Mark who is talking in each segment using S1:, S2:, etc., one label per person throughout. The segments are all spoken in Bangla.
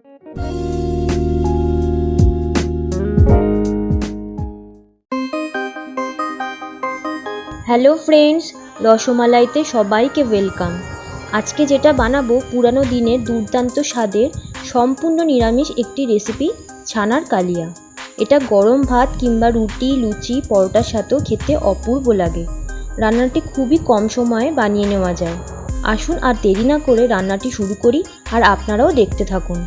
S1: হ্যালো ফ্রেন্ডস, রসমালাইতে সবাইকে ওয়েলকাম। আজকে যেটা বানাবো পুরানো দিনের দুর্দান্ত স্বাদের সম্পূর্ণ নিরামিষ একটি রেসিপি, ছানার কালিয়া। এটা গরম ভাত কিংবা রুটি, লুচি, পরোটার সাথেও খেতে অপূর্ব লাগে। রান্নাটি খুবই কম সময়ে বানিয়ে নেওয়া যায়। আসুন আর দেরি না করে রান্নাটি শুরু করি, আর আপনারাও দেখতে থাকুন।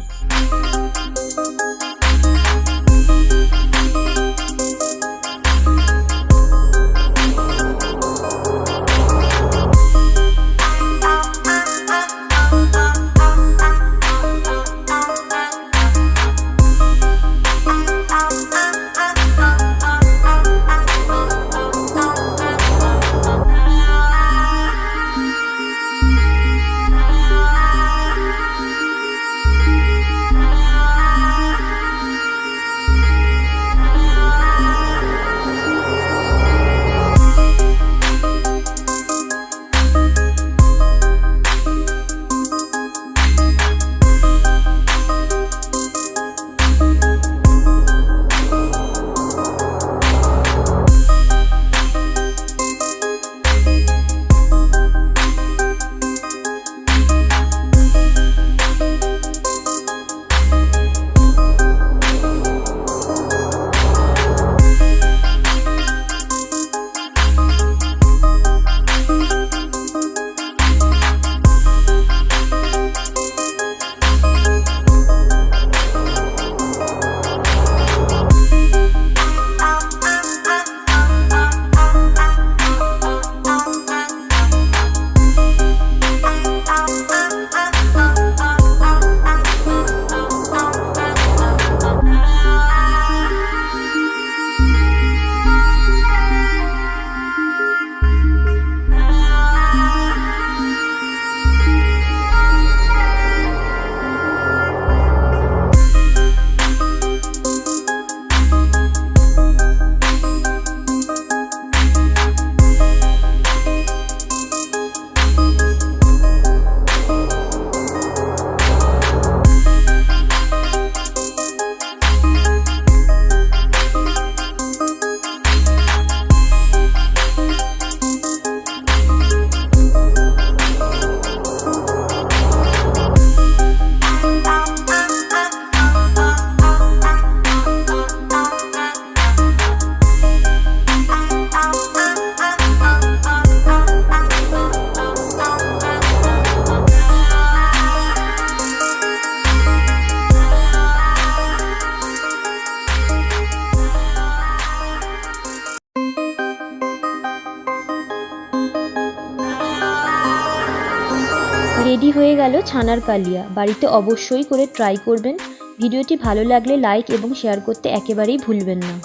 S1: রেডি হয়ে গেল ছানার কালিয়া। বাড়িতে অবশ্যই করে ট্রাই করবেন। ভিডিওটি ভালো লাগলে লাইক এবং শেয়ার করতে একেবারেই ভুলবেন না।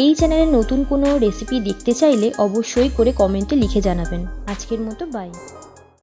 S1: এই চ্যানেলে নতুন কোনো রেসিপি দেখতে চাইলে অবশ্যই করে কমেন্টে লিখে জানাবেন। আজকের মতো বাই।